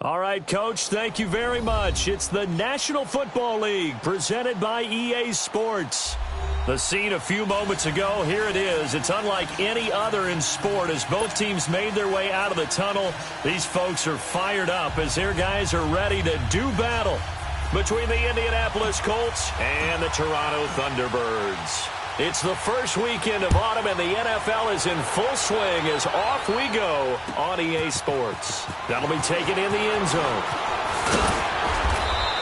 All right, Coach, thank you very much. It's the National Football League presented by EA Sports. The scene a few moments ago, here it is. It's unlike any other in sport as both teams made their way out of the tunnel. These folks are fired up as their guys are ready to do battle between the Indianapolis Colts and the Toronto Thunderbirds. It's the first weekend of autumn, and the NFL is in full swing as off we go on EA Sports. That'll be taken in the end zone.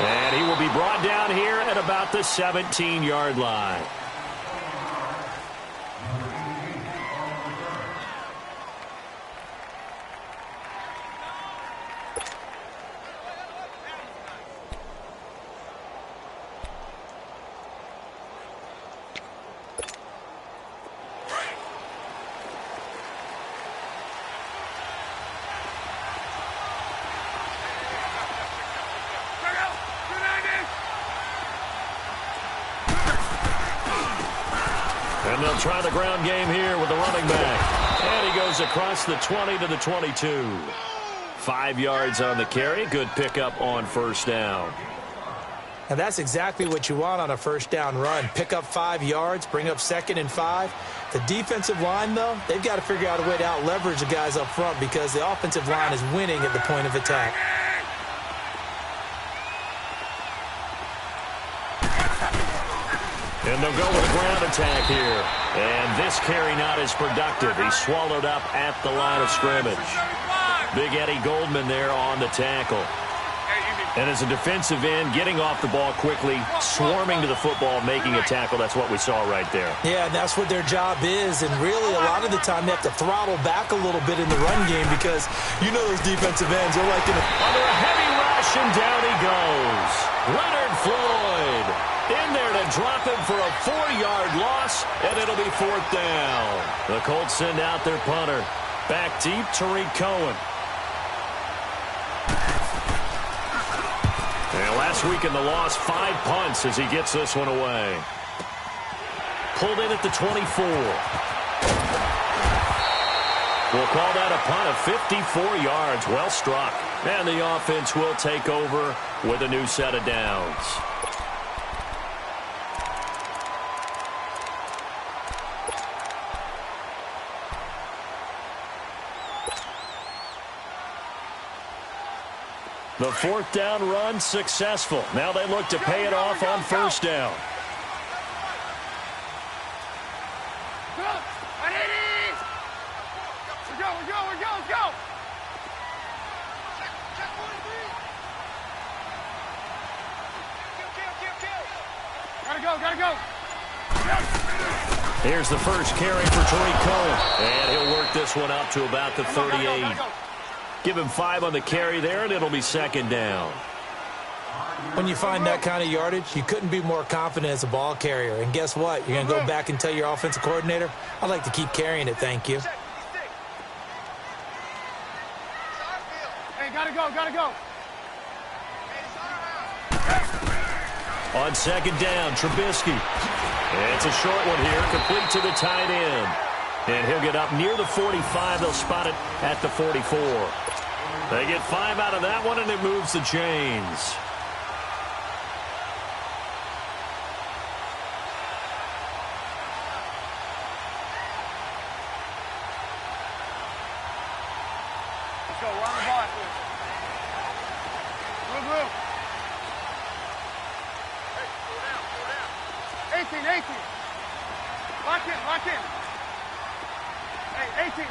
And he will be brought down here at about the 17-yard line. And they'll try the ground game here with the running back. And he goes across the 20 to the 22. 5 yards on the carry. Good pickup on first down. And that's exactly what you want on a first down run. Pick up 5 yards, bring up 2nd and 5. The defensive line, though, they've got to figure out a way to out-leverage the guys up front because the offensive line is winning at the point of attack. And they'll go with a ground attack here. And this carry not as productive. He's swallowed up at the line of scrimmage. Big Eddie Goldman there on the tackle. And as a defensive end, getting off the ball quickly, swarming to the football, making a tackle. That's what we saw right there. Yeah, and that's what their job is. And really, a lot of the time, they have to throttle back a little bit in the run game because you know those defensive ends are like under a heavy rush, and down he goes. Leonard Floyd in there to drop him for a 4-yard loss, and it'll be 4th down. The Colts send out their punter. Back deep, Tariq Cohen. And last week in the loss, 5 punts as he gets this one away. Pulled in at the 24. We'll call that a punt of 54 yards. Well struck. And the offense will take over with a new set of downs. The 4th down run successful. Now they look to pay it off on first down. Gotta go. Here's the first carry for Tariq Cohen. And he'll work this one up to about the 38. Give him 5 on the carry there, and it'll be 2nd down. When you find that kind of yardage, you couldn't be more confident as a ball carrier. And guess what? You're going to go back and tell your offensive coordinator, I'd like to keep carrying it, thank you. Hey, gotta go. On 2nd down, Trubisky. And it's a short one here, complete to the tight end. And he'll get up near the 45. They'll spot it at the 44. They get 5 out of that one, and it moves the chains. Let's go. We're on the ball. Move. Hey, slow down. 18. Lock in. Hey, 18.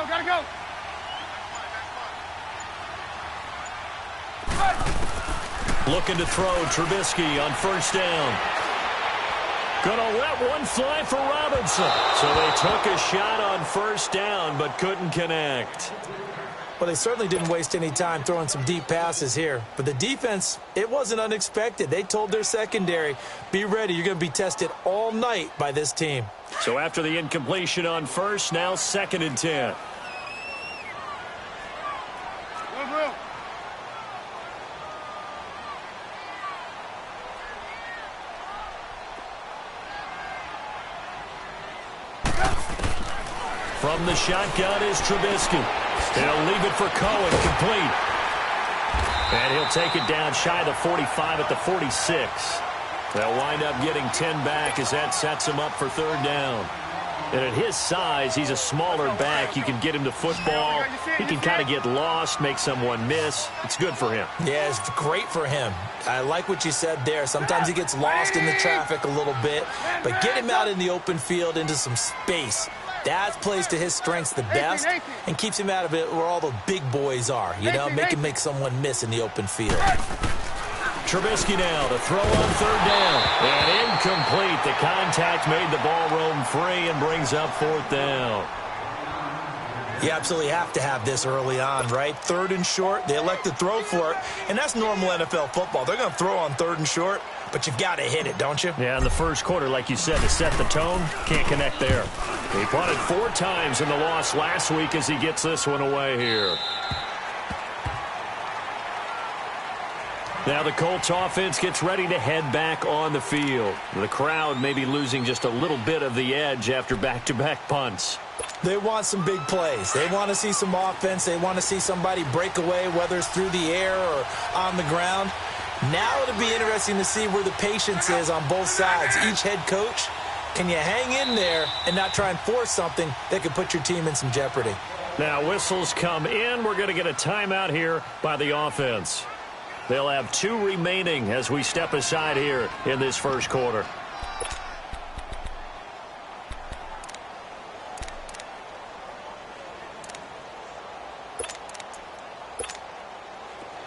Gotta go. Looking to throw, Trubisky on first down. Gonna let one fly for Robinson. So they took a shot on first down, but couldn't connect. Well, they certainly didn't waste any time throwing some deep passes here. But the defense, it wasn't unexpected. They told their secondary, be ready. You're going to be tested all night by this team. So after the incompletion on first, now 2nd and 10. Move. From the shotgun is Trubisky. He'll leave it for Cohen, complete. And he'll take it down shy of the 45 at the 46. They'll wind up getting 10 back as that sets him up for third down. And at his size, he's a smaller back. You can get him to football. He can kind of get lost, make someone miss. It's good for him. Yeah, it's great for him. I like what you said there. Sometimes he gets lost in the traffic a little bit, but get him out in the open field into some space. That plays to his strengths the best and keeps him out of it where all the big boys are. You know, make someone miss in the open field. Trubisky now to throw on third down. And incomplete. The contact made the ball roam free and brings up fourth down. You absolutely have to have this early on, right? Third and short, they elect to throw for it, and that's normal NFL football. They're going to throw on third and short, but you've got to hit it, don't you? Yeah, in the first quarter, like you said, to set the tone, can't connect there. He punted 4 times in the loss last week as he gets this one away here. Now the Colts offense gets ready to head back on the field. The crowd may be losing just a little bit of the edge after back-to-back punts. They want some big plays. They want to see some offense. They want to see somebody break away, whether it's through the air or on the ground. Now it'll be interesting to see where the patience is on both sides. Each head coach, can you hang in there and not try and force something that could put your team in some jeopardy? Now whistles come in. We're going to get a timeout here by the offense. They'll have 2 remaining as we step aside here in this first quarter.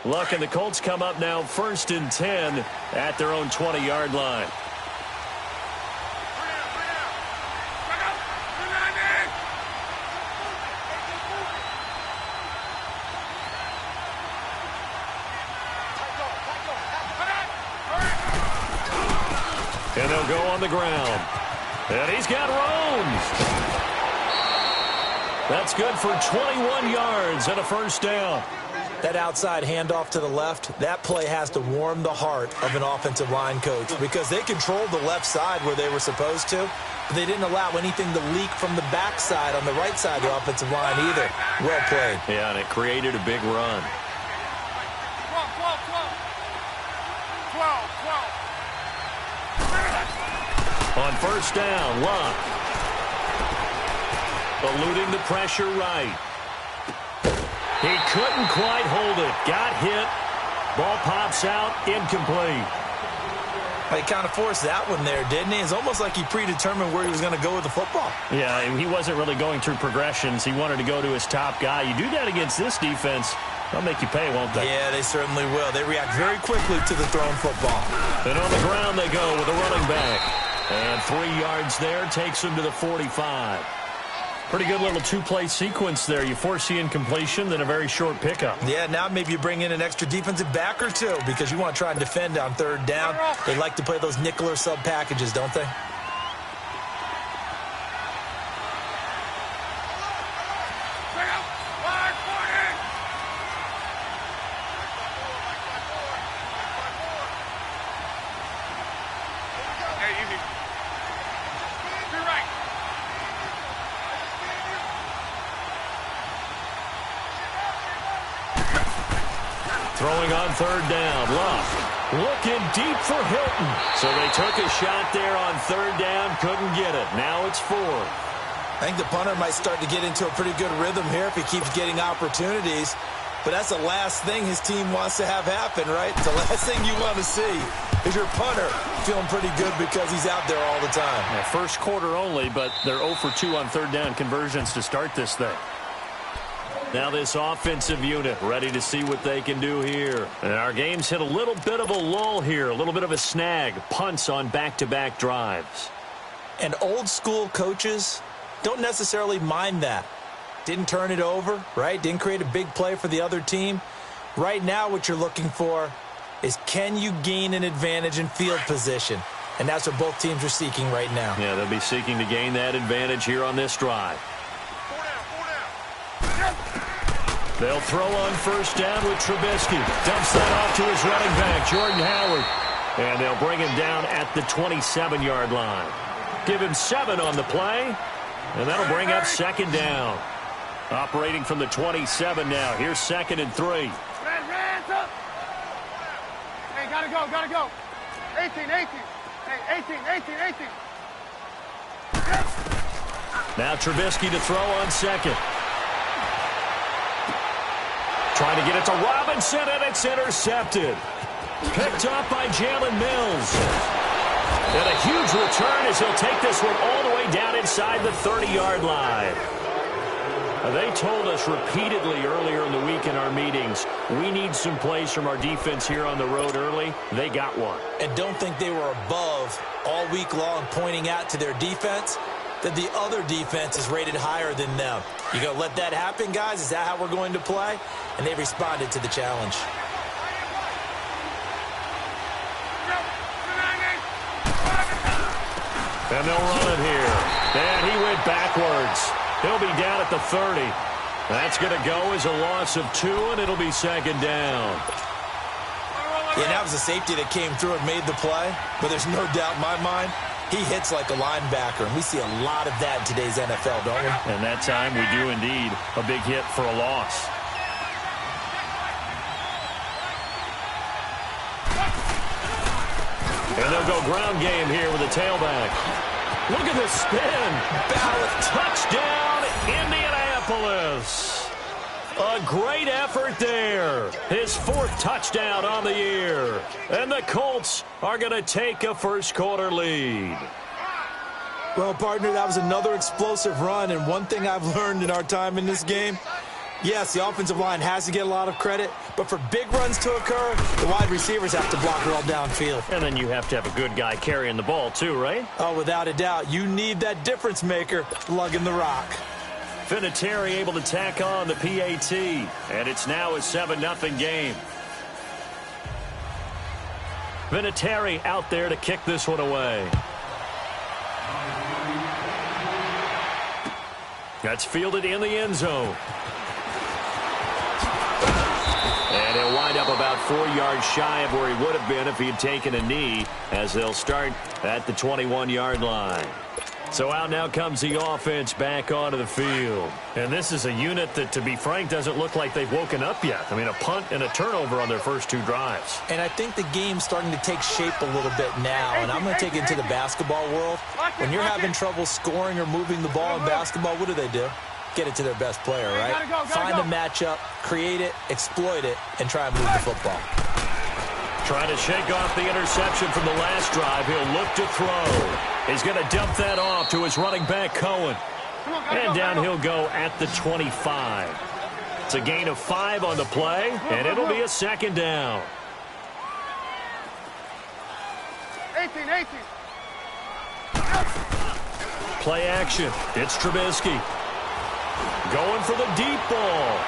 Luck and the Colts come up now 1st and 10 at their own 20-yard line. And they'll go on the ground. And he's got Rones. That's good for 21 yards and a first down. That outside handoff to the left, that play has to warm the heart of an offensive line coach because they controlled the left side where they were supposed to, but they didn't allow anything to leak from the backside on the right side of the offensive line either. Well played. Yeah, and it created a big run. 12. On first down, Luck. Eluding the pressure right. He couldn't quite hold it. Got hit. Ball pops out. Incomplete. He kind of forced that one there, didn't he? It's almost like he predetermined where he was going to go with the football. Yeah, he wasn't really going through progressions. He wanted to go to his top guy. You do that against this defense, they'll make you pay, won't they? Yeah, they certainly will. They react very quickly to the thrown football. And on the ground they go with a running back. And 3 yards there takes him to the 45. Pretty good little 2-play sequence there. You force the incompletion, then a very short pickup. Yeah, now maybe you bring in an extra defensive back or two because you want to try and defend on third down. They like to play those nickel or sub packages, don't they? Throwing on third down, Luck looking deep for Hilton. So they took a shot there on third down, couldn't get it. Now it's 4. I think the punter might start to get into a pretty good rhythm here if he keeps getting opportunities. But that's the last thing his team wants to have happen, right? The last thing you want to see is your punter feeling pretty good because he's out there all the time. Yeah, first quarter only, but they're 0 for 2 on third down conversions to start this thing. Now this offensive unit ready to see what they can do here. And our game's hit a little bit of a lull here, a little bit of a snag. Punts on back-to-back drives. And old school coaches don't necessarily mind that. Didn't turn it over, right? Didn't create a big play for the other team. Right now what you're looking for is can you gain an advantage in field position? And that's what both teams are seeking right now. Yeah, they'll be seeking to gain that advantage here on this drive. They'll throw on first down with Trubisky. Dumps that off to his running back, Jordan Howard. And they'll bring him down at the 27-yard line. Give him 7 on the play. And that'll bring up second down. Operating from the 27 now. Here's 2nd and 3. Hands up. Hey, gotta go. 18. Hey, 18. Now Trubisky to throw on 2nd. Trying to get it to Robinson, and it's intercepted. Picked up by Jalen Mills. And a huge return as he'll take this one all the way down inside the 30-yard line. They told us repeatedly earlier in the week in our meetings, we need some plays from our defense here on the road early. They got one. And don't think they were above all week long pointing out to their defense that the other defense is rated higher than them. You going to let that happen, guys? Is that how we're going to play? And they responded to the challenge. And they'll run it here. And he went backwards. He'll be down at the 30. That's going to go as a loss of 2, and it'll be 2nd down. Yeah, that was a safety that came through and made the play. But there's no doubt in my mind, he hits like a linebacker. And we see a lot of that in today's NFL, don't we? And that time we do indeed. A big hit for a loss. And they'll go ground game here with a tailback. Look at this spin. Touchdown, Indianapolis. A great effort there. His 4th touchdown on the year. And the Colts are going to take a first-quarter lead. Well, partner, that was another explosive run. And one thing I've learned in our time in this game, yes, the offensive line has to get a lot of credit, but for big runs to occur, the wide receivers have to block well downfield. And then you have to have a good guy carrying the ball too, right? Oh, without a doubt. You need that difference maker lugging the rock. Vinatieri able to tack on the PAT, and it's now a 7-0 game. Vinatieri out there to kick this one away. That's fielded in the end zone. And he'll wind up about 4 yards shy of where he would have been if he had taken a knee, as they'll start at the 21-yard line. So out now comes the offense back onto the field. And this is a unit that, to be frank, doesn't look like they've woken up yet. I mean, a punt and a turnover on their first 2 drives. And I think the game's starting to take shape a little bit now. And I'm going to take it into the basketball world. When you're having trouble scoring or moving the ball in basketball, what do? Get it to their best player, right? Find a matchup, create it, exploit it, and try and move the football. Trying to shake off the interception from the last drive. He'll look to throw. He's going to dump that off to his running back, Cohen. And down he'll go at the 25. It's a gain of 5 on the play, and it'll be a 2nd down. 18. Play action. It's Trubisky. Going for the deep ball.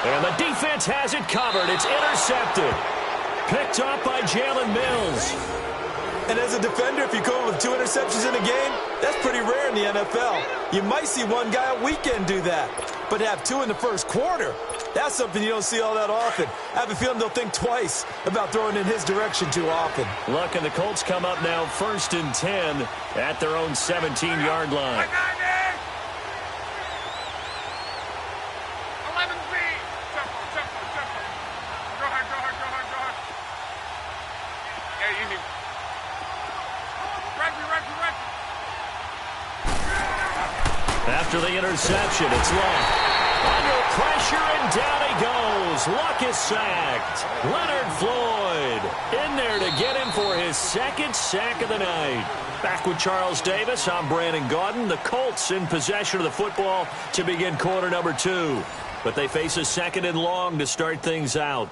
And the defense has it covered. It's intercepted. Picked up by Jalen Mills. And as a defender, if you come up with 2 interceptions in a game, that's pretty rare in the NFL. You might see one guy a weekend do that. But to have 2 in the first quarter, that's something you don't see all that often. I have a feeling they'll think twice about throwing in his direction too often. Look, and the Colts come up now 1st and 10 at their own 17-yard line. 11 feet. Go ahead. Yeah, easy. Reggie. After the interception, it's long. Under pressure, and down he goes. Luck is sacked. Leonard Floyd in there to get him for his 2nd sack of the night. Back with Charles Davis, I'm Brandon Gaudin. The Colts in possession of the football to begin quarter number 2. But they face a 2nd and long to start things out.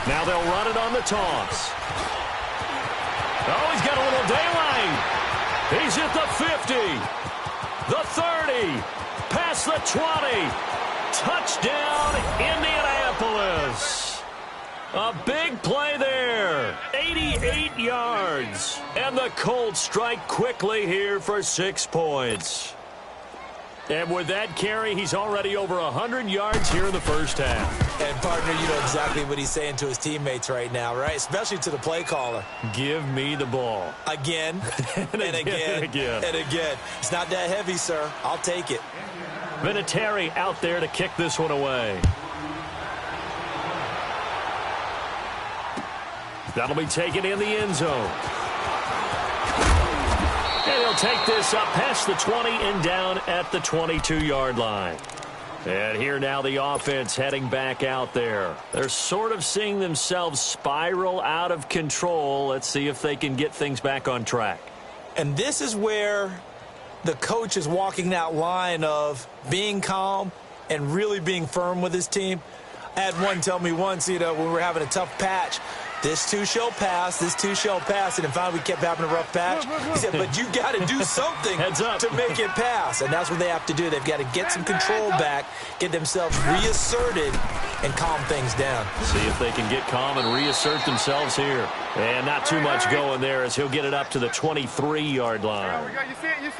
Now they'll run it on the toss. Oh, he's got a little daylight. He's at the 50. the 30, past the 20. Touchdown, Indianapolis. A big play there. 88 yards. And the Colts strike quickly here for 6 points. And with that carry, he's already over 100 yards here in the first half. And, partner, you know exactly what he's saying to his teammates right now, right? Especially to the play caller. Give me the ball. Again, and again, and again. and again. It's not that heavy, sir. I'll take it. Vinatieri out there to kick this one away. That'll be taken in the end zone. And he'll take this up past the 20 and down at the 22-yard line. And here now the offense heading back out there. They're sort of seeing themselves spiral out of control. Let's see if they can get things back on track. And this is where the coach is walking that line of being calm and really being firm with his team. I had one tell me once, when we were having a tough patch, this too shall pass, this too shall pass. And then finally we kept having a rough patch. He said, but you got to do something to make it pass. And that's what they have to do. They've got to get some control back, get themselves reasserted, and calm things down. See if they can get calm and reassert themselves here. And not too much going there as he'll get it up to the 23-yard line.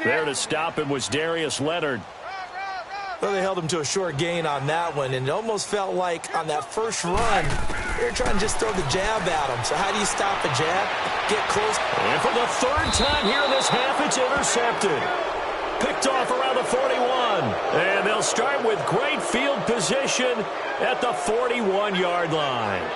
There to stop him was Darius Leonard. Well, they held him to a short gain on that one, and it almost felt like on that first run, they were trying to just throw the jab at him. So how do you stop a jab? Get close. And for the 3rd time here in this half, it's intercepted. Picked off around the 41. And they'll start with great field position at the 41-yard line.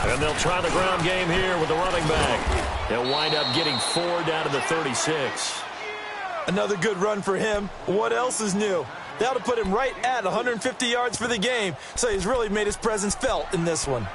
And they'll try the ground game here with the running back. They'll wind up getting 4 down to the 36. Another good run for him. What else is new? That'll put him right at 150 yards for the game. So he's really made his presence felt in this one.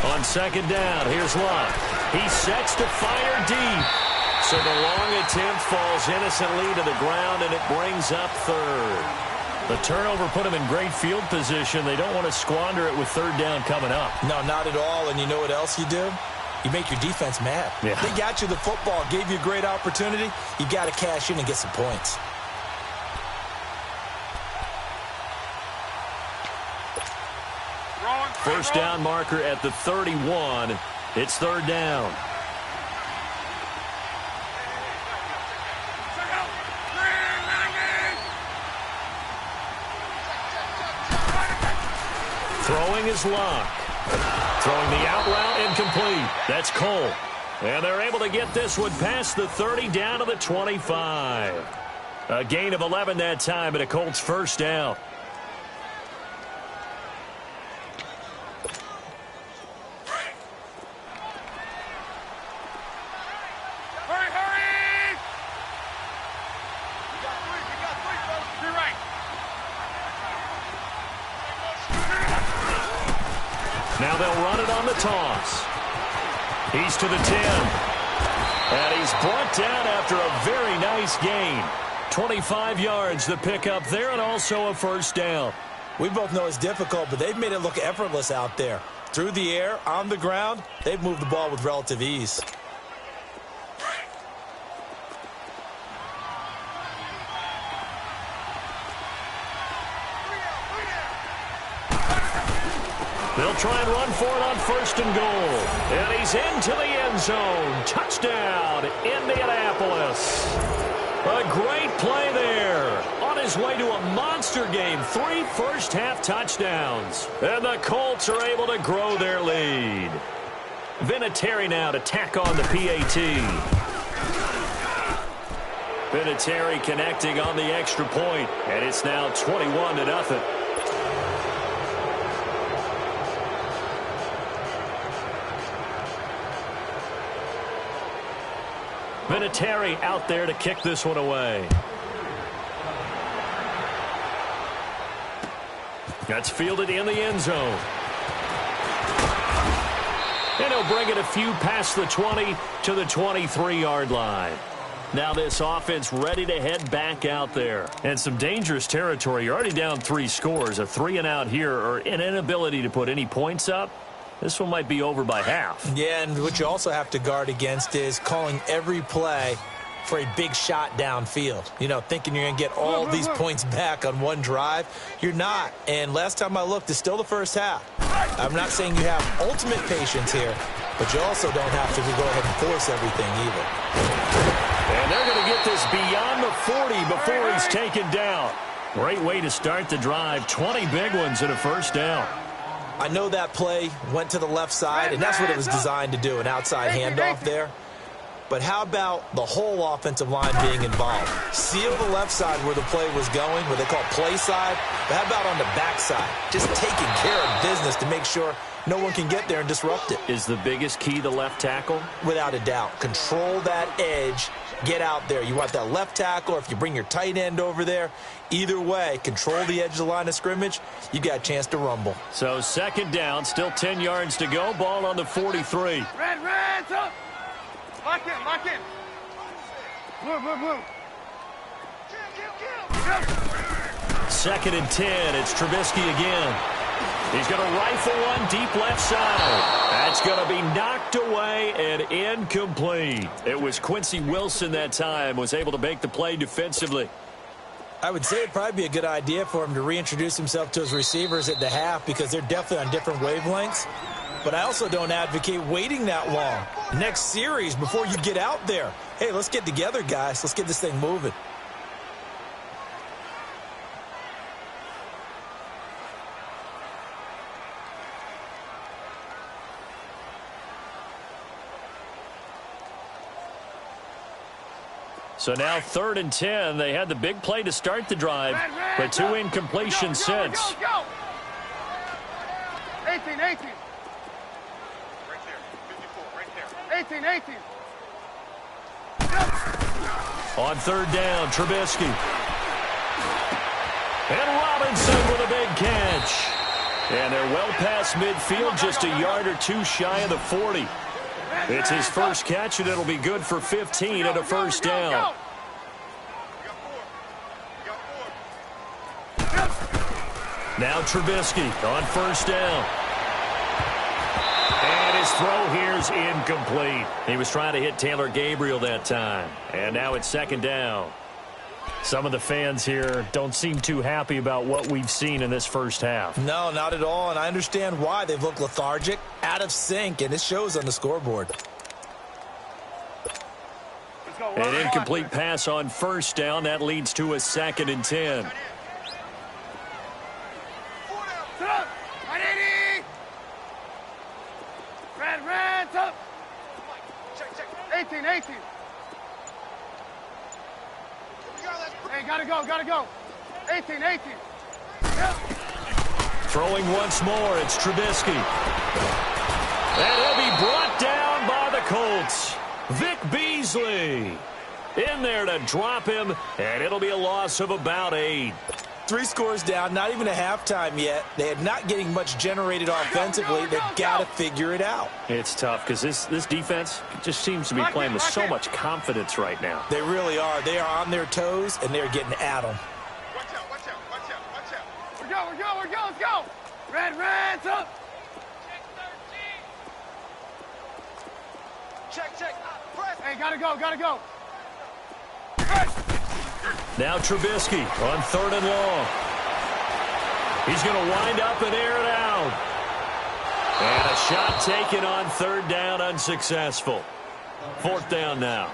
On 2nd down, here's Luck. He sets to fire deep. So the long attempt falls innocently to the ground, and it brings up 3rd. The turnover put him in great field position. They don't want to squander it with 3rd down coming up. No, not at all. And you know what else you do? You make your defense mad. Yeah. They got you the football, gave you a great opportunity. You got to cash in and get some points. First down marker at the 31. It's 3rd down. Throwing is Luck. Throwing the out route incomplete. That's Cole. And they're able to get this one past the 30 down to the 25. A gain of 11 that time and a Colts first down. Now they'll run it on the toss. He's to the 10. And he's brought down after a very nice gain. 25 yards the pickup there, and also a first down. We both know it's difficult, but they've made it look effortless out there. Through the air, on the ground, they've moved the ball with relative ease. They'll try and run for it on 1st and goal. And he's into the end zone. Touchdown, Indianapolis. A great play there. On his way to a monster game. 3 first-half touchdowns. And the Colts are able to grow their lead. Vinatieri now to tack on the PAT. Vinatieri connecting on the extra point, and it's now 21-0. Vinatieri out there to kick this one away. That's fielded in the end zone. And he'll bring it a few past the 20 to the 23-yard line. Now this offense ready to head back out there. And some dangerous territory. You're already down 3 scores. A 3-and-out here or an inability to put any points up. This one might be over by half. Yeah, and what you also have to guard against is calling every play for a big shot downfield. You know, thinking you're going to get all these points back on one drive. You're not. And last time I looked, it's still the first half. I'm not saying you have ultimate patience here, but you also don't have to go ahead and force everything either. And they're going to get this beyond the 40 before he's taken down. Great way to start the drive. 20 big ones and a first down. I know that play went to the left side, and that's what it was designed to do, an outside handoff there. But how about the whole offensive line being involved? Seal the left side where the play was going, what they call play side. But how about on the back side? Just taking care of business to make sure no one can get there and disrupt it. Is the biggest key the left tackle? Without a doubt. Control that edge. Get out there. You want that left tackle, or if you bring your tight end over there, either way, control the edge of the line of scrimmage, you got a chance to rumble. So second down, still 10 yards to go. Ball on the 43. Red, up. Lock in. Blue. Second and 10. It's Trubisky again. He's going to rifle one deep left side. That's going to be knocked away and incomplete. It was Quincy Wilson that time, was able to make the play defensively. I would say it'd probably be a good idea for him to reintroduce himself to his receivers at the half because they're definitely on different wavelengths. But I also don't advocate waiting that long. Next series before you get out there. Hey, let's get together, guys. Let's get this thing moving. So now 3rd and 10. They had the big play to start the drive, but 2 incompletions since. Go. 18. Right there. 54, right there. 18. On 3rd down, Trubisky. And Robinson with a big catch. And they're well past midfield, just a yard or 2 shy of the 40. It's his first catch, and it'll be good for 15 and a first down. Now Trubisky on 1st down. And his throw here's incomplete. He was trying to hit Taylor Gabriel that time. And now it's 2nd down. Some of the fans here don't seem too happy about what we've seen in this first half. No, not at all, and I understand why. They've looked lethargic, out of sync, and it shows on the scoreboard. An incomplete pass on 1st down. That leads to a 2nd and 10. Red, up. 18. Hey, gotta go. 18. Yep. Throwing once more, it's Trubisky. And he'll be brought down by the Colts. Vic Beasley in there to drop him, and it'll be a loss of about 8. 3 scores down, not even a halftime yet. They're not getting much generated offensively. They've got to figure it out. It's tough because this defense just seems to be playing with so much confidence right now. They really are. They are on their toes, and they're getting at them. Watch out. We're go. Let's go. Red's up. Check. Press. Hey, gotta go. Now Trubisky on 3rd and long. He's going to wind up and air it out. And a shot taken on 3rd down, unsuccessful. 4th down now.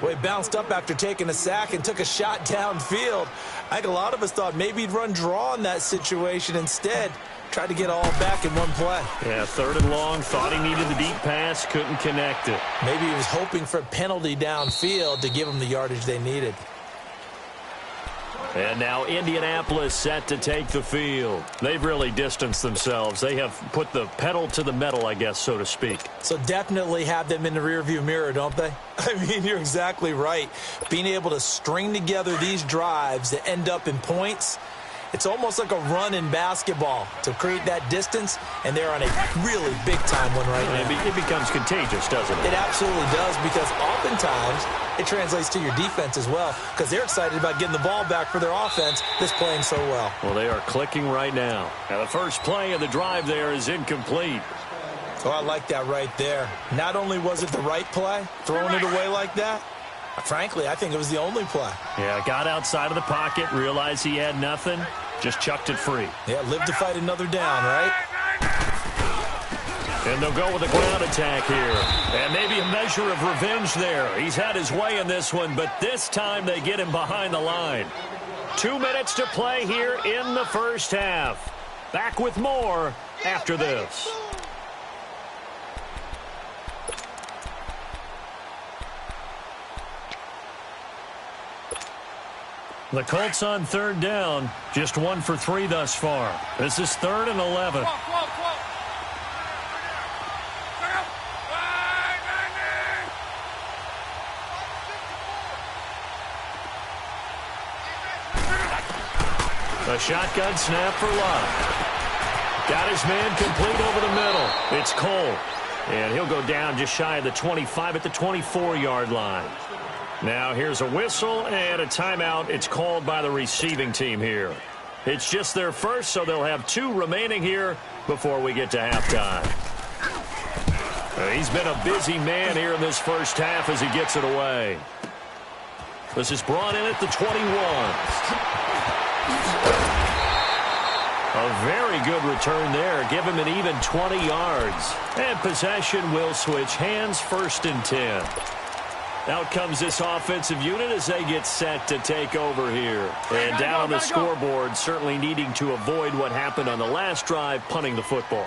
Well, he bounced up after taking a sack and took a shot downfield. I think a lot of us thought maybe he'd run draw in that situation. Instead, Tried to get all back in one play. Yeah, 3rd and long. Thought he needed the deep pass. Couldn't connect it. Maybe he was hoping for a penalty downfield to give him the yardage they needed. And now Indianapolis set to take the field. They've really distanced themselves. They have put the pedal to the metal, I guess, so to speak. So definitely have them in the rearview mirror, don't they? I mean, you're exactly right. Being able to string together these drives that end up in points, it's almost like a run in basketball to create that distance, and they're on a really big-time one right now. It becomes contagious, doesn't it? It absolutely does, because oftentimes it translates to your defense as well, because they're excited about getting the ball back for their offense that's playing so well. Well, they are clicking right now. Now, the first play of the drive there is incomplete. Oh, I like that right there. Not only was it the right play, throwing it away like that, frankly, I think it was the only play. Yeah, got outside of the pocket, realized he had nothing, just chucked it free. Yeah, live to fight another down, right? And they'll go with a ground attack here. And maybe a measure of revenge there. He's had his way in this one, but this time they get him behind the line. 2 minutes to play here in the first half. Back with more after this. The Colts on 3rd down, just 1 for 3 thus far. This is 3rd and 11. A shotgun snap for Love. Got his man complete over the middle. It's Cole. And he'll go down just shy of the 25 at the 24-yard line. Now here's a whistle and a timeout. It's called by the receiving team here. It's just their first, so they'll have 2 remaining here before we get to halftime. He's been a busy man here in this first half as he gets it away. This is brought in at the 21. A very good return there. Give him an even 20 yards. And possession will switch hands, 1st and 10. Out comes this offensive unit as they get set to take over here. And down on the scoreboard, certainly needing to avoid what happened on the last drive, punting the football.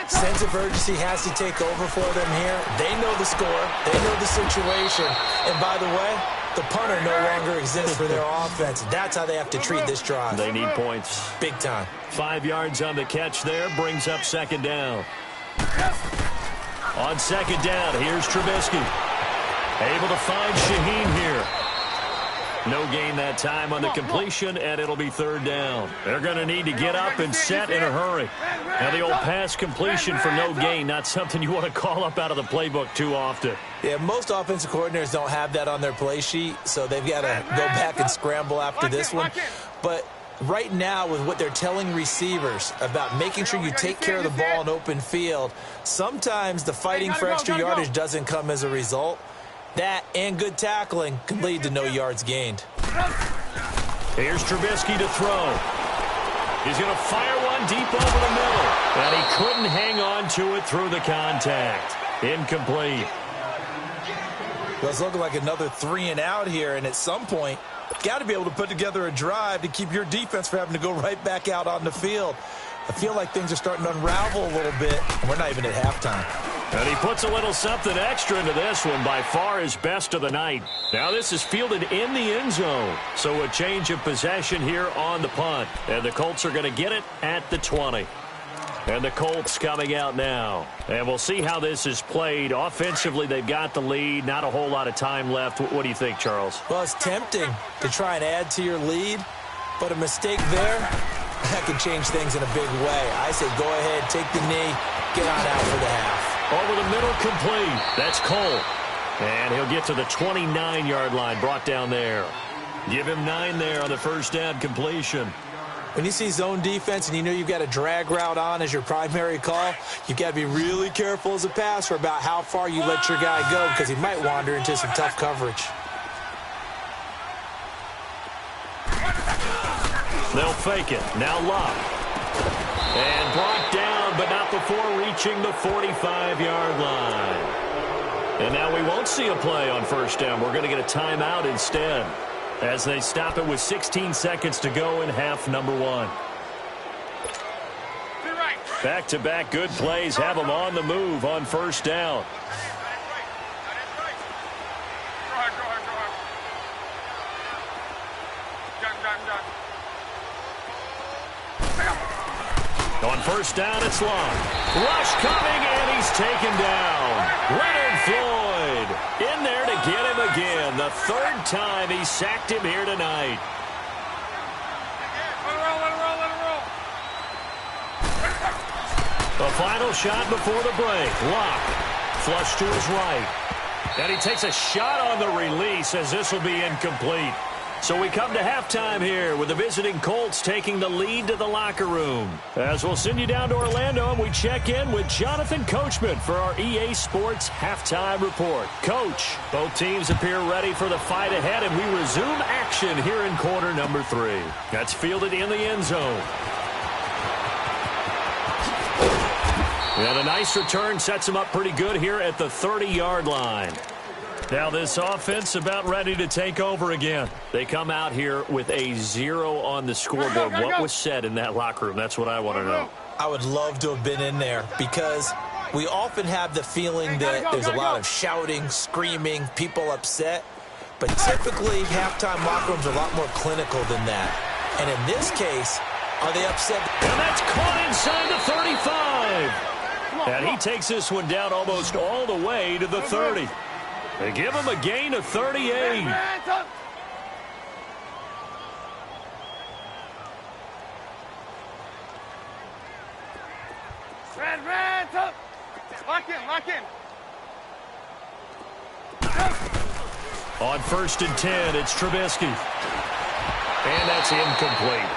Sense of urgency has to take over for them here. They know the score. They know the situation. And by the way, the punter no longer exists for their offense. That's how they have to treat this drive. They need points. Big time. 5 yards on the catch there. Brings up 2nd down. On 2nd down, here's Trubisky. Able to find Shaheen here. No gain that time on the completion, and it'll be 3rd down. They're going to need to get up and set in a hurry. Now the old pass completion for no gain, not something you want to call up out of the playbook too often. Yeah, most offensive coordinators don't have that on their play sheet, so they've got to go back and scramble after this one. But right now, with what they're telling receivers about making sure you take care of the ball in open field, sometimes the fighting for extra yardage doesn't come as a result. That and good tackling can lead to no yards gained. Here's Trubisky to throw. He's going to fire one deep over the middle. And he couldn't hang on to it through the contact. Incomplete. Well, it's looking like another 3 and out here, and at some point, got to be able to put together a drive to keep your defense from having to go right back out on the field. I feel like things are starting to unravel a little bit, and we're not even at halftime. And he puts a little something extra into this one, by far his best of the night. Now this is fielded in the end zone. So a change of possession here on the punt. And the Colts are going to get it at the 20. And the Colts coming out now. And we'll see how this is played. Offensively, they've got the lead. Not a whole lot of time left. What do you think, Charles? Well, it's tempting to try and add to your lead, but a mistake there, that could change things in a big way. I say go ahead, take the knee, get on out for the half. Over the middle, complete. That's Cole. And he'll get to the 29-yard line, brought down there. Give him 9 there on the first down completion. When you see zone defense and you know you've got a drag route on as your primary call, you've got to be really careful as a passer about how far you let your guy go, because he might wander into some tough coverage. They'll fake it. Now Love. And brought down, but not before reaching the 45-yard line. And now we won't see a play on first down. We're going to get a timeout instead as they stop it with 16 seconds to go in half number 1. Back-to-back good plays have them on the move on first down. On first down, it's long. Rush coming, and he's taken down. Leonard Floyd in there to get him again. The third time he sacked him here tonight. The final shot before the break. Lock. Flush to his right. And he takes a shot on the release as this will be incomplete. So we come to halftime here with the visiting Colts taking the lead to the locker room. As we'll send you down to Orlando and we check in with Jonathan Coachman for our EA Sports Halftime Report. Coach, both teams appear ready for the fight ahead, and we resume action here in quarter number 3. That's fielded in the end zone. And a nice return sets him up pretty good here at the 30-yard line. Now this offense about ready to take over again. They come out here with a 0 on the scoreboard. What was said in that locker room? That's what I want to know. I would love to have been in there because we often have the feeling that there's a lot of shouting, screaming, people upset. But typically, halftime locker rooms are a lot more clinical than that. And in this case, are they upset? And that's caught inside the 35. And he takes this one down almost all the way to the 30. They give him a gain of 38. Red, up. Lock in. On 1st and 10, it's Trubisky. And that's incomplete.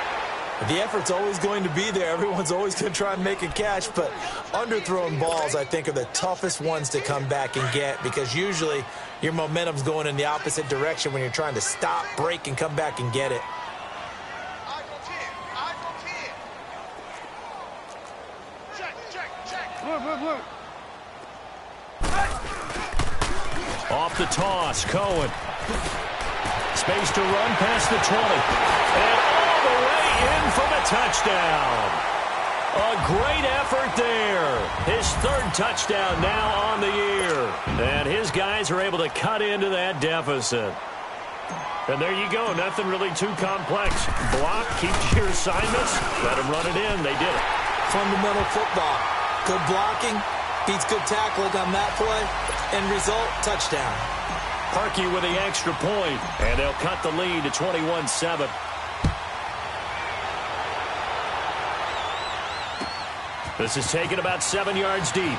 The effort's always going to be there. Everyone's always going to try and make a catch, but underthrown balls, I think, are the toughest ones to come back and get because usually your momentum's going in the opposite direction when you're trying to stop, break, and come back and get it. Check. Blue. Off the toss, Cohen. Space to run past the 20. And all the way in for the touchdown. A great effort there. His 3rd touchdown now on the year. And his guys are able to cut into that deficit. And there you go. Nothing really too complex. Block, keep your assignments, let them run it in. They did it. Fundamental football. Good blocking, beats good tackling on that play. End result, touchdown. Harkey with the extra point, and they'll cut the lead to 21-7. This is taken about 7 yards deep.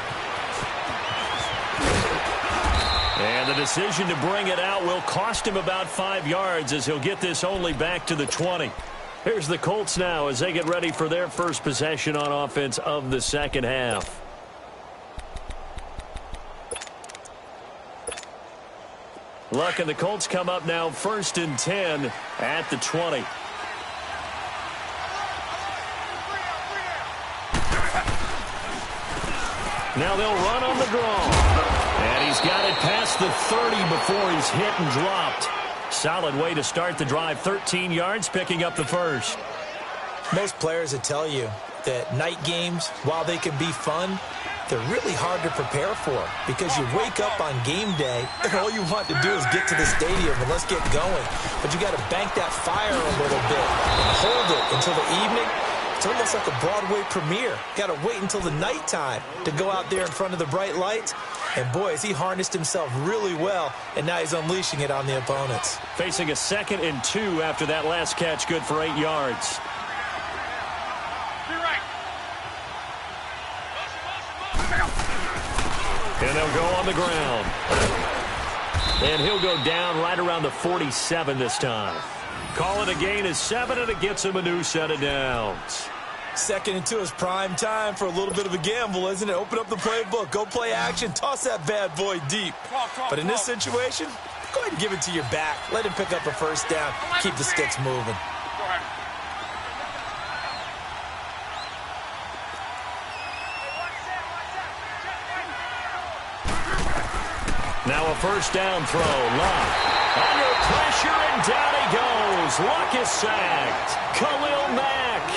And the decision to bring it out will cost him about 5 yards as he'll get this only back to the 20. Here's the Colts now as they get ready for their first possession on offense of the second half. Luck and the Colts come up now 1st and 10 at the 20. Now they'll run on the draw. And he's got it past the 30 before he's hit and dropped. Solid way to start the drive. 13 yards, picking up the first. Most players would tell you that night games, while they can be fun, they're really hard to prepare for because you wake up on game day and all you want to do is get to the stadium and let's get going. But you got to bank that fire a little bit and hold it until the evening. It's almost like a Broadway premiere. Got to wait until the nighttime to go out there in front of the bright lights. And boy, has he harnessed himself really well, and now he's unleashing it on the opponents. Facing a 2nd and 2 after that last catch, good for 8 yards. And they'll go on the ground. And he'll go down right around the 47 this time. Call it a gain of 7, and it gets him a new set of downs. 2nd and 2 is prime time for a little bit of a gamble, isn't it? Open up the playbook, go play action, toss that bad boy deep. But in this situation, go ahead and give it to your back. Let him pick up a 1st down. Keep the sticks moving. Now a 1st down throw. Luck under pressure, and down he goes. Luck is sacked. Khalil Mack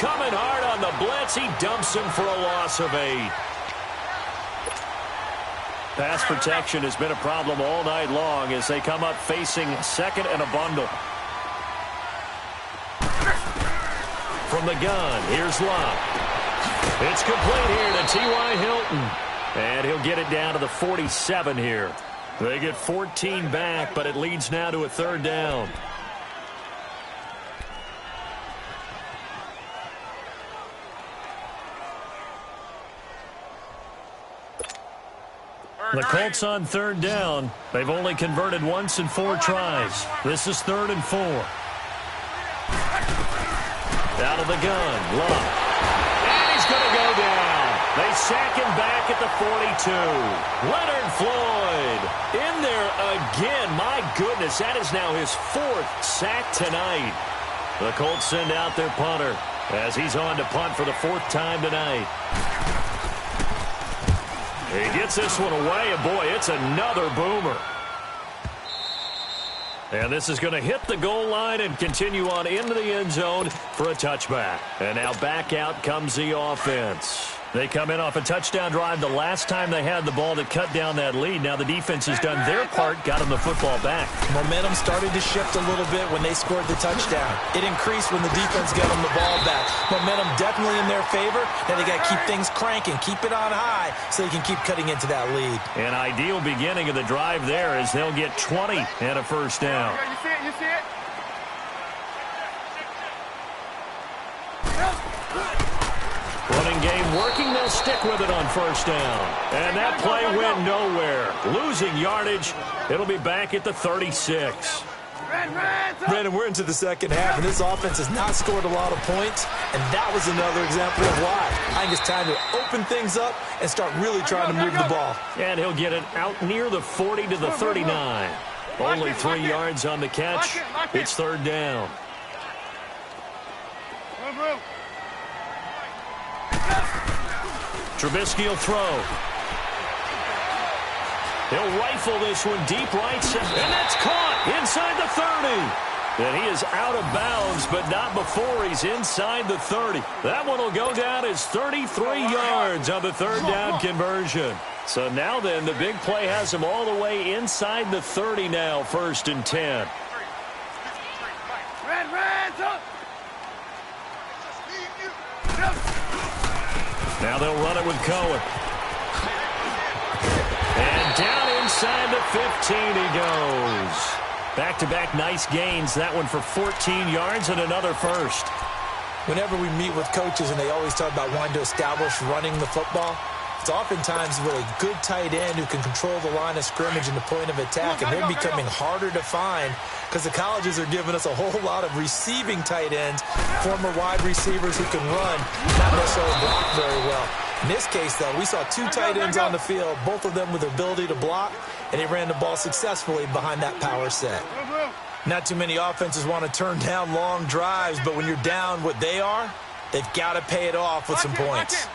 coming hard on the blitz. He dumps him for a loss of 8. Pass protection has been a problem all night long as they come up facing second and a bundle. From the gun, here's Love. It's complete here to T.Y. Hilton. And he'll get it down to the 47 here. They get 14 back, but it leads now to a 3rd down. The Colts on 3rd down. They've only converted once in 4 tries. This is 3rd and 4. Out of the gun, Love. And he's going to go down. They sack him back at the 42. Leonard Floyd in there again. My goodness, that is now his 4th sack tonight. The Colts send out their punter as he's on to punt for the 4th time tonight. He gets this one away, and boy, it's another boomer. And this is going to hit the goal line and continue on into the end zone for a touchback. And now back out comes the offense. They come in off a touchdown drive the last time they had the ball that cut down that lead. Now the defense has done their part, got them the football back. Momentum started to shift a little bit when they scored the touchdown. It increased when the defense got them the ball back. Momentum definitely in their favor. Now they got to keep things cranking, keep it on high so they can keep cutting into that lead. An ideal beginning of the drive there as they'll get 20 and a 1st down. You see it? You see it? Running game working. They'll stick with it on 1st down. And that play went nowhere. Losing yardage. It'll be back at the 36. Brandon, we're into the 2nd half, and this offense has not scored a lot of points, and that was another example of why. I think it's time to open things up and start really trying to move the ball. And he'll get it out near the 40 to the 39. Only 3 yards on the catch. It's 3rd down. Trubisky will throw. He'll rifle this one deep right center. And that's caught inside the 30. And he is out of bounds, but not before he's inside the 30. That one will go down as 33 yards on the 3rd down conversion. So now then, the big play has him all the way inside the 30 now, 1st and 10. Now they'll run it with Cohen. And down inside the 15 he goes. Back-to-back nice gains. That one for 14 yards and another 1st. Whenever we meet with coaches and they always talk about wanting to establish running the football, it's oftentimes with a good tight end who can control the line of scrimmage and the point of attack, and they're becoming harder to find because the colleges are giving us a whole lot of receiving tight ends, former wide receivers who can run, not necessarily block very well. In this case, though, we saw 2 tight ends on the field, both of them with the ability to block, and they ran the ball successfully behind that power set. Not too many offenses want to turn down long drives, but when you're down what they are, they've got to pay it off with some points.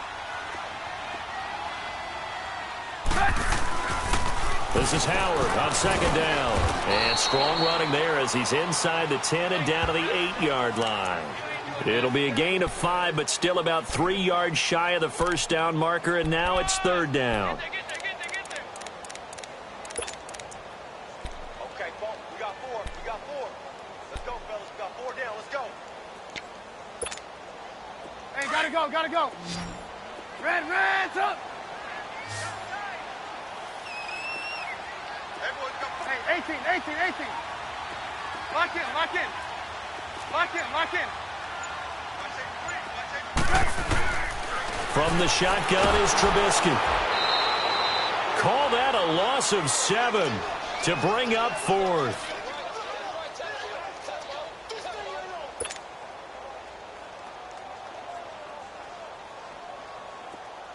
This is Howard on 2nd down. And strong running there as he's inside the 10 and down to the 8-yard line. It'll be a gain of 5, but still about 3 yards shy of the 1st down marker, and now it's 3rd down. Okay, Paul, we got 4. We got 4. Let's go, fellas. We got 4 down. Let's go. Hey, gotta go, gotta go. Red, up. Hey, 18. Lock in. From the shotgun is Trubisky. Call that a loss of 7 to bring up 4th.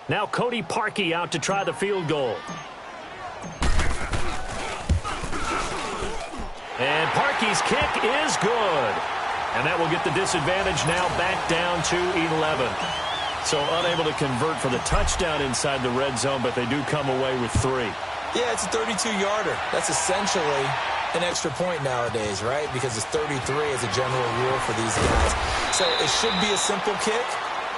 Now Cody Parkey out to try the field goal. And Parkey's kick is good. And that will get the disadvantage now back down to 11. So unable to convert for the touchdown inside the red zone, but they do come away with 3. Yeah, it's a 32-yarder. That's essentially an extra point nowadays, right? Because it's 33 as a general rule for these guys. So it should be a simple kick.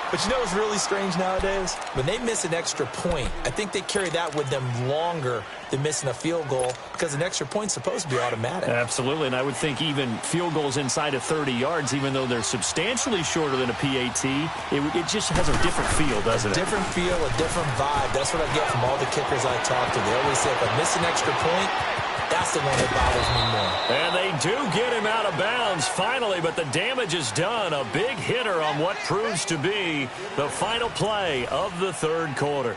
But you know what's really strange nowadays? When they miss an extra point, I think they carry that with them longer than missing a field goal because an extra point's supposed to be automatic. Absolutely, and I would think even field goals inside of 30 yards, even though they're substantially shorter than a PAT, it just has a different feel, doesn't it? Different feel, a different vibe. That's what I get from all the kickers I talk to. They always say, if I miss an extra point, that's the one that bothers me more. And they do get him out of bounds finally, but the damage is done. A big hitter on what proves to be the final play of the third quarter.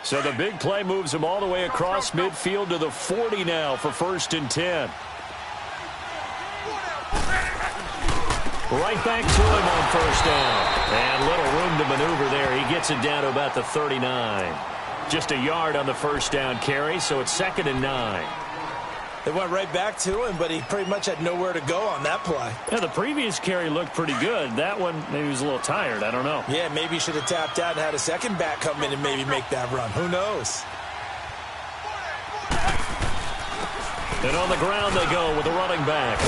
So the big play moves him all the way across midfield to the 40 now for 1st and 10. Right back to him on 1st down. And little room to maneuver there. He gets it down to about the 39. Just a yard on the 1st down carry, so it's 2nd and 9. They went right back to him, but he pretty much had nowhere to go on that play. Yeah, the previous carry looked pretty good. That one, maybe he was a little tired. I don't know. Yeah, maybe he should have tapped out and had a second back come in and maybe make that run. Who knows? And on the ground they go with a running back.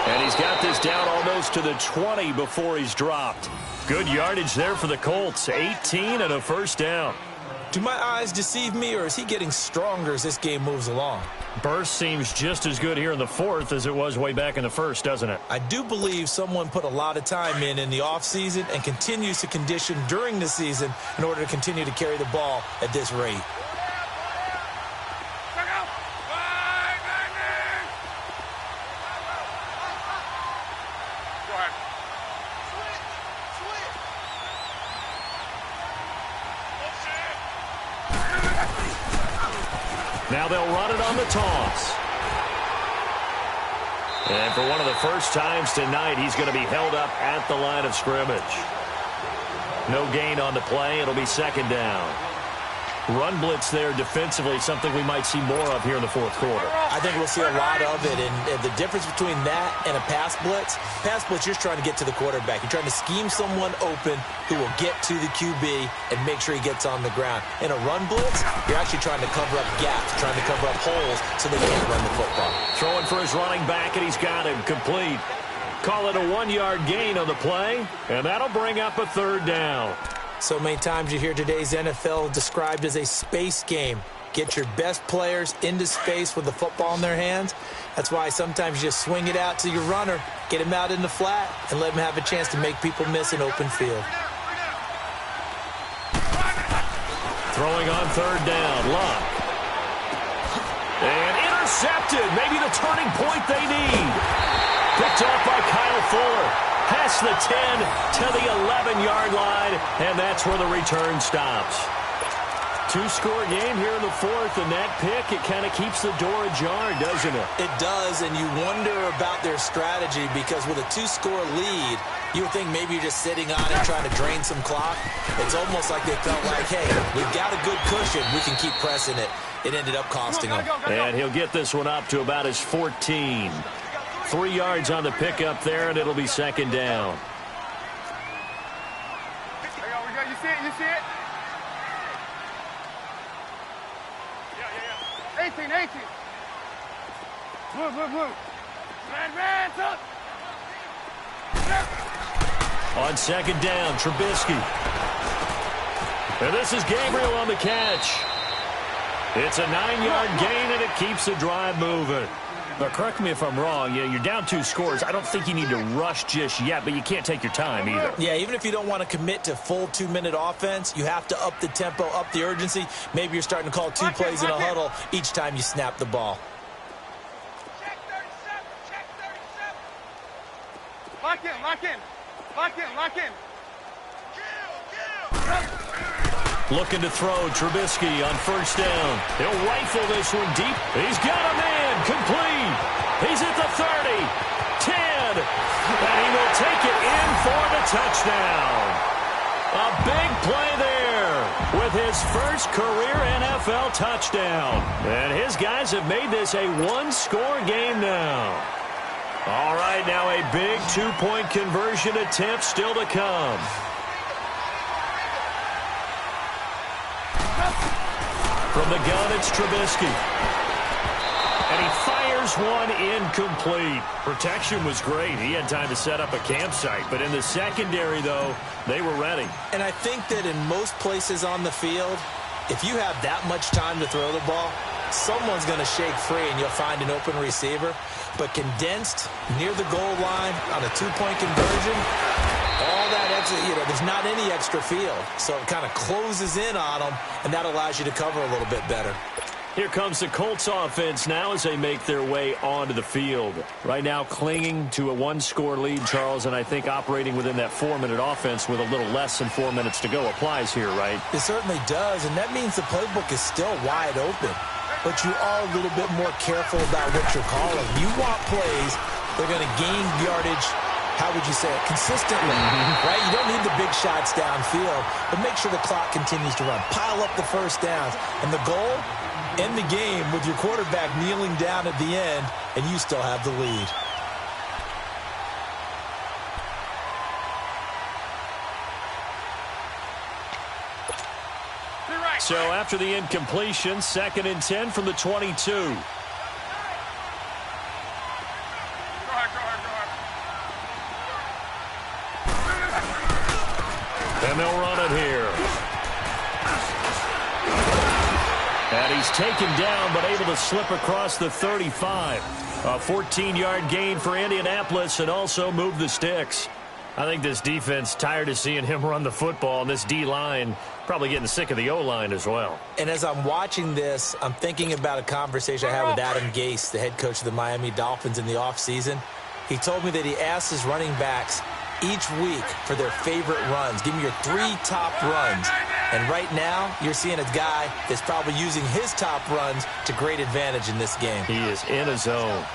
And he's got this down almost to the 20 before he's dropped. Good yardage there for the Colts. 18 and a 1st down. Do my eyes deceive me, or is he getting stronger as this game moves along? Burst seems just as good here in the 4th as it was way back in the 1st, doesn't it? I do believe someone put a lot of time in the offseason and continues to condition during the season in order to continue to carry the ball at this rate. Now they'll run it on the toss. And for one of the first times tonight, he's going to be held up at the line of scrimmage. No gain on the play. It'll be 2nd down. Run blitz there defensively, something we might see more of here in the 4th quarter. I think we'll see a lot of it, and the difference between that and a pass blitz, you're just trying to get to the quarterback. You're trying to scheme someone open who will get to the QB and make sure he gets on the ground. In a run blitz, you're actually trying to cover up gaps, trying to cover up holes so they can't run the football. Throwing for his running back, and he's got him complete. Call it a 1-yard gain on the play, and that'll bring up a 3rd down. So many times you hear today's NFL described as a space game. Get your best players into space with the football in their hands. That's why sometimes you just swing it out to your runner, get him out in the flat, and let him have a chance to make people miss an open field. Throwing on 3rd down, Luck. And intercepted, maybe the turning point they need. Picked off by Kyle Fuller. Past the 10 to the 11-yard line, and that's where the return stops. 2-score game here in the 4th, and that pick, it kind of keeps the door ajar, doesn't it? It does, and you wonder about their strategy because with a 2-score lead, you would think maybe you're just sitting on it trying to drain some clock. It's almost like they felt like, hey, we've got a good cushion. We can keep pressing it. It ended up costing them. And he'll get this one up to about his 14. 3 yards on the pickup there, and it'll be 2nd down. You see it? You see it? Yeah. 18. Move. Man, up. On 2nd down, Trubisky. And this is Gabriel on the catch. It's a 9-yard gain, and it keeps the drive moving. But correct me if I'm wrong, you're down 2 scores. I don't think you need to rush just yet, but you can't take your time either. Yeah, even if you don't want to commit to full 2-minute offense, you have to up the tempo, up the urgency. Maybe you're starting to call 2 plays in a huddle each time you snap the ball. Check 37. Lock in. Looking to throw, Trubisky on 1st down. He'll rifle this one deep. He's got a man, complete. He's at the 30, 10, and he will take it in for the touchdown. A big play there with his first career NFL touchdown. And his guys have made this a 1-score game now. All right, now a big two-point conversion attempt still to come. From the gun, it's Trubisky. And he fires one incomplete. Protection was great. He had time to set up a campsite. But in the secondary, though, they were ready. And I think that in most places on the field, if you have that much time to throw the ball, someone's going to shake free and you'll find an open receiver. But condensed near the goal line on a two-point conversion, all that extra, there's not any extra field. So it kind of closes in on them, and that allows you to cover a little bit better. Here comes the Colts offense now as they make their way onto the field. Right now clinging to a one-score lead, Charles, and I think operating within that 4-minute offense with a little less than 4 minutes to go applies here, right? It certainly does, and that means the playbook is still wide open. But you are a little bit more careful about what you're calling. You want plays that are going to gain yardage, how would you say it, consistently, right? You don't need the big shots downfield, but make sure the clock continues to run. Pile up the first downs. And the goal, end the game with your quarterback kneeling down at the end, and you still have the lead. So after the incompletion, 2nd and 10 from the 22. Go ahead. And they'll run it here. And he's taken down, but able to slip across the 35. A 14-yard gain for Indianapolis and also move the sticks. I think this defense tired of seeing him run the football, and this D-line probably getting sick of the O-line as well. And as I'm watching this, I'm thinking about a conversation I had with Adam Gase, the head coach of the Miami Dolphins in the offseason. He told me that he asked his running backs each week for their favorite runs. Give me your 3 top runs. And right now, you're seeing a guy that's probably using his top runs to great advantage in this game. He is in a zone.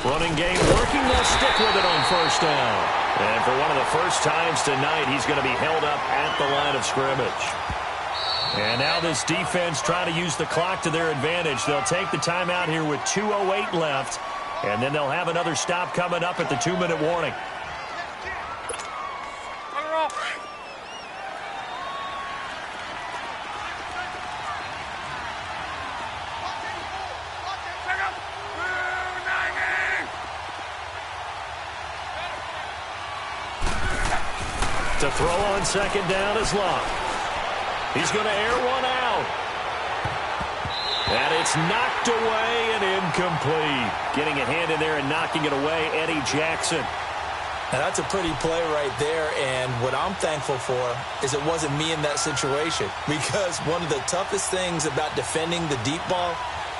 Running game working. They'll stick with it on first down. And for one of the first times tonight, he's going to be held up at the line of scrimmage. And now this defense trying to use the clock to their advantage. They'll take the timeout here with 2:08 left. And then they'll have another stop coming up at the 2-minute warning. To throw on 2nd down is Locke. He's going to air one out. And it's knocked away and incomplete. Getting a hand in there and knocking it away, Eddie Jackson. Now that's a pretty play right there, and what I'm thankful for is it wasn't me in that situation, because one of the toughest things about defending the deep ball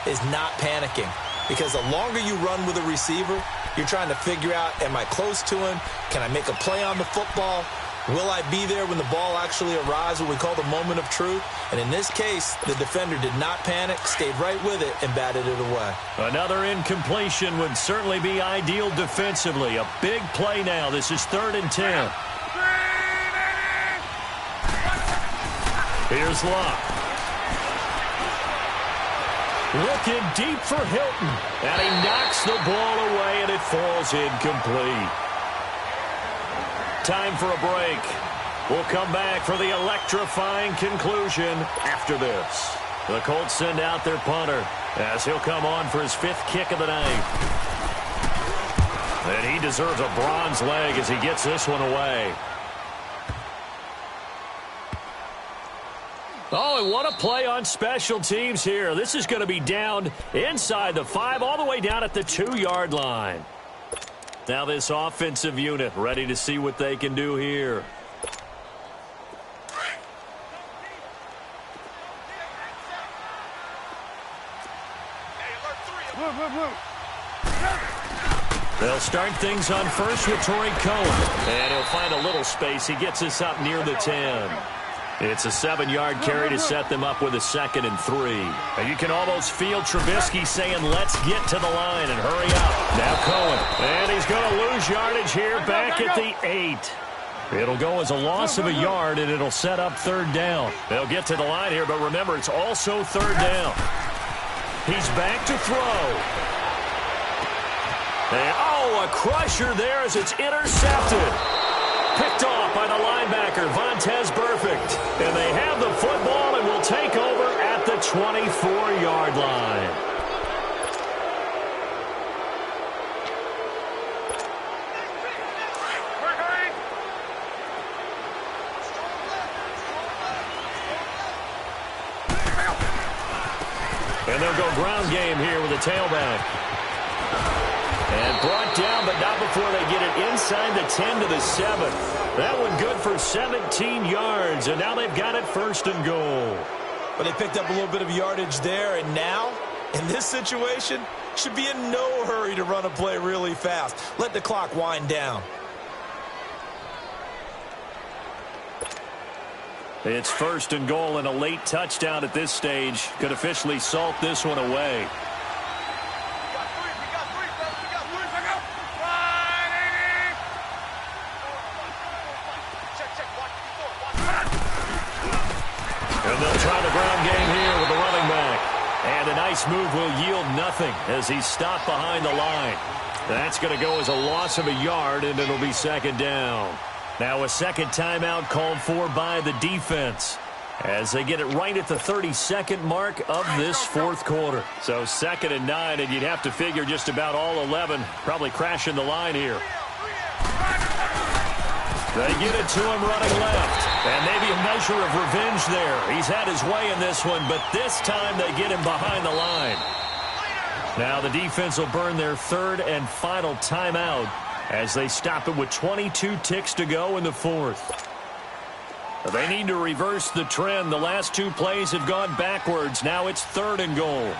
is not panicking. Because the longer you run with a receiver, you're trying to figure out, am I close to him? Can I make a play on the football? Will I be there when the ball actually arrives, what we call the moment of truth? And in this case, the defender did not panic, stayed right with it, and batted it away. Another incompletion would certainly be ideal defensively. A big play now. This is 3rd and 10. Here's Locke. Looking deep for Hilton. And he knocks the ball away, and it falls incomplete. Time for a break. We'll come back for the electrifying conclusion after this. The Colts send out their punter as he'll come on for his 5th kick of the night. And he deserves a bronze leg as he gets this one away. Oh, and what a play on special teams here. This is going to be down inside the 5 all the way down at the 2-yard line. Now this offensive unit ready to see what they can do here. They'll start things on first with Torrey Cohen. And he'll find a little space. He gets us up near the 10. It's a 7-yard carry to set them up with a 2nd and 3. And you can almost feel Trubisky saying, let's get to the line and hurry up. Now Cohen. And he's going to lose yardage here back at the 8. It'll go as a loss of a yard, and it'll set up third down. They'll get to the line here, but remember, it's also third down. He's back to throw. And, a crusher there as it's intercepted. Picked off by the linebacker, Vontaze Burfict. And they have the football and will take over at the 24-yard line. And they'll go ground game here with a tailback. And brought down, but not before they get it inside the 10 to the 7. That one good for 17 yards, and now they've got it first and goal. But they picked up a little bit of yardage there, and now, in this situation, should be in no hurry to run a play really fast. Let the clock wind down. It's first and goal, and a late touchdown at this stage could officially salt this one away. And they'll try the ground game here with the running back. And a nice move will yield nothing as he's stopped behind the line. That's going to go as a loss of a yard, and it'll be second down. Now a second timeout called for by the defense as they get it right at the 32nd mark of this fourth quarter. So 2nd and 9, and you'd have to figure just about all 11 probably crashing the line here. They get it to him running left. And maybe a measure of revenge there. He's had his way in this one, but this time they get him behind the line. Now the defense will burn their third and final timeout as they stop it with 22 ticks to go in the fourth. They need to reverse the trend. The last two plays have gone backwards. Now it's third and goal.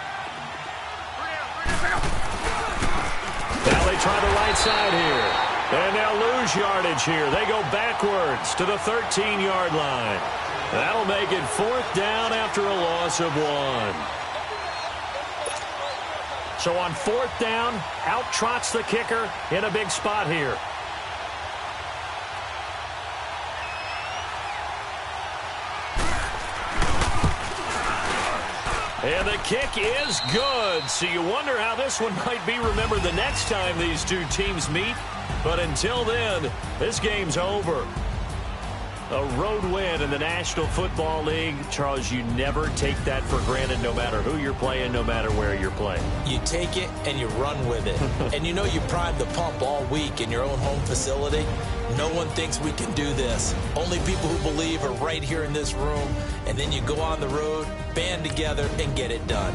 Now they try the right side here. And they'll lose yardage here. They go backwards to the 13-yard line. That'll make it fourth down after a loss of 1. So on fourth down, out trots the kicker in a big spot here. And the kick is good. So you wonder how this one might be remembered the next time these two teams meet. But until then, this game's over. A road win in the National Football League. Charles, you never take that for granted no matter who you're playing, no matter where you're playing. You take it and you run with it. And you know you primed the pump all week in your own home facility. No one thinks we can do this. Only people who believe are right here in this room. And then you go on the road, band together, and get it done.